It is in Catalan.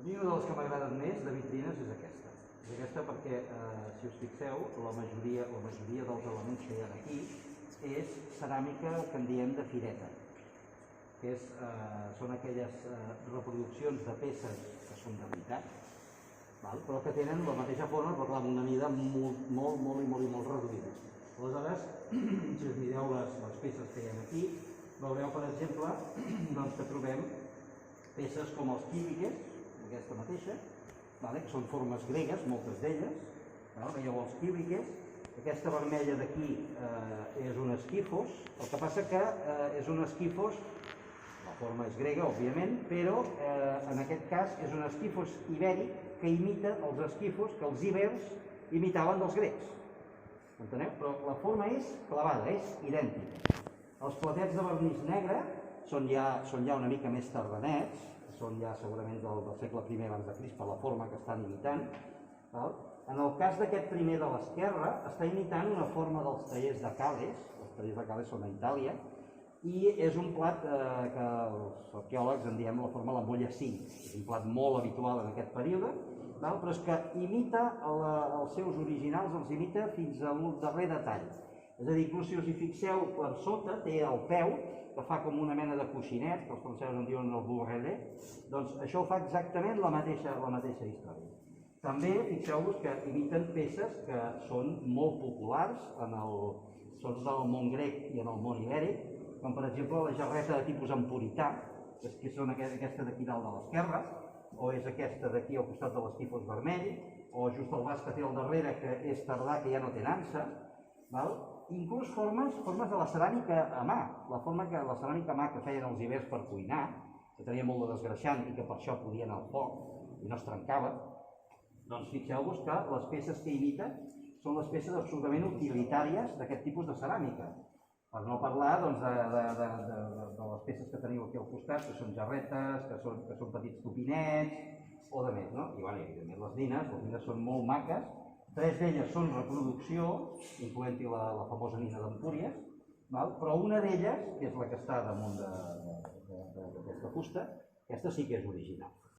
A mi una de les que m'agraden més de vitrines és aquesta. És aquesta perquè, si us fixeu, la majoria dels elements que hi ha aquí és ceràmica que en diem de fireta, que són aquelles reproduccions de peces que són de veritat, però que tenen la mateixa forma però amb una mida molt reduïda. Aleshores, si us mireu les peces que hi ha aquí, veureu, per exemple, que trobem peces com els quíbiques, aquesta mateixa, que són formes gregues, moltes d'elles. Veieu els quíbiques. Aquesta vermella d'aquí és un esquifos. El que passa que és un esquifos, la forma és grega, òbviament, però en aquest cas és un esquifos ibèric que imita els esquifos que els ibers imitaven dels grecs. Enteneu? Però la forma és clavada, és idèntica. Els platets de vernís negre són ja una mica més tardanets, són ja segurament del segle I abans de Crist per la forma que estan imitant. En el cas d'aquest primer de l'esquerra, està imitant una forma dels tallers de Cales, els tallers de Cales són a Itàlia, i és un plat que els arqueòlegs en diem la forma l'ampolla 5. És un plat molt habitual en aquest període, però és que imita els seus originals, els imita fins al darrer detall. És a dir, inclús si us hi fixeu, per sota té el peu, que fa com una mena de coixinet, que els francesos en diuen el bourrelet, doncs això ho fa exactament la mateixa història. També fixeu-vos que imiten peces que són molt populars, són del món grec i en el món ibèric, com per exemple la jarreta de tipus empurità, que són aquesta d'aquí dalt de l'esquerra, o és aquesta d'aquí al costat de l'esquifos vermell, o just el vas que té al darrere, que és tardà, que ja no té nansa. Inclús formes de la ceràmica a mà, la ceràmica a mà que feien els ibers per cuinar, que tenia molt de desgreixant i que per això podia anar al foc i no es trencava, doncs fixeu-vos que les peces que imiten són les peces absolutament utilitàries d'aquest tipus de ceràmica. Per no parlar de les peces que teniu aquí al costat, que són jarretes, que són petits tupinets o de més. I evidentment les nines són molt maques. 3 d'elles són reproducció, incloent-hi la famosa nina d'Empúries, però una d'elles, que és la que està damunt d'aquesta fusta, aquesta sí que és original.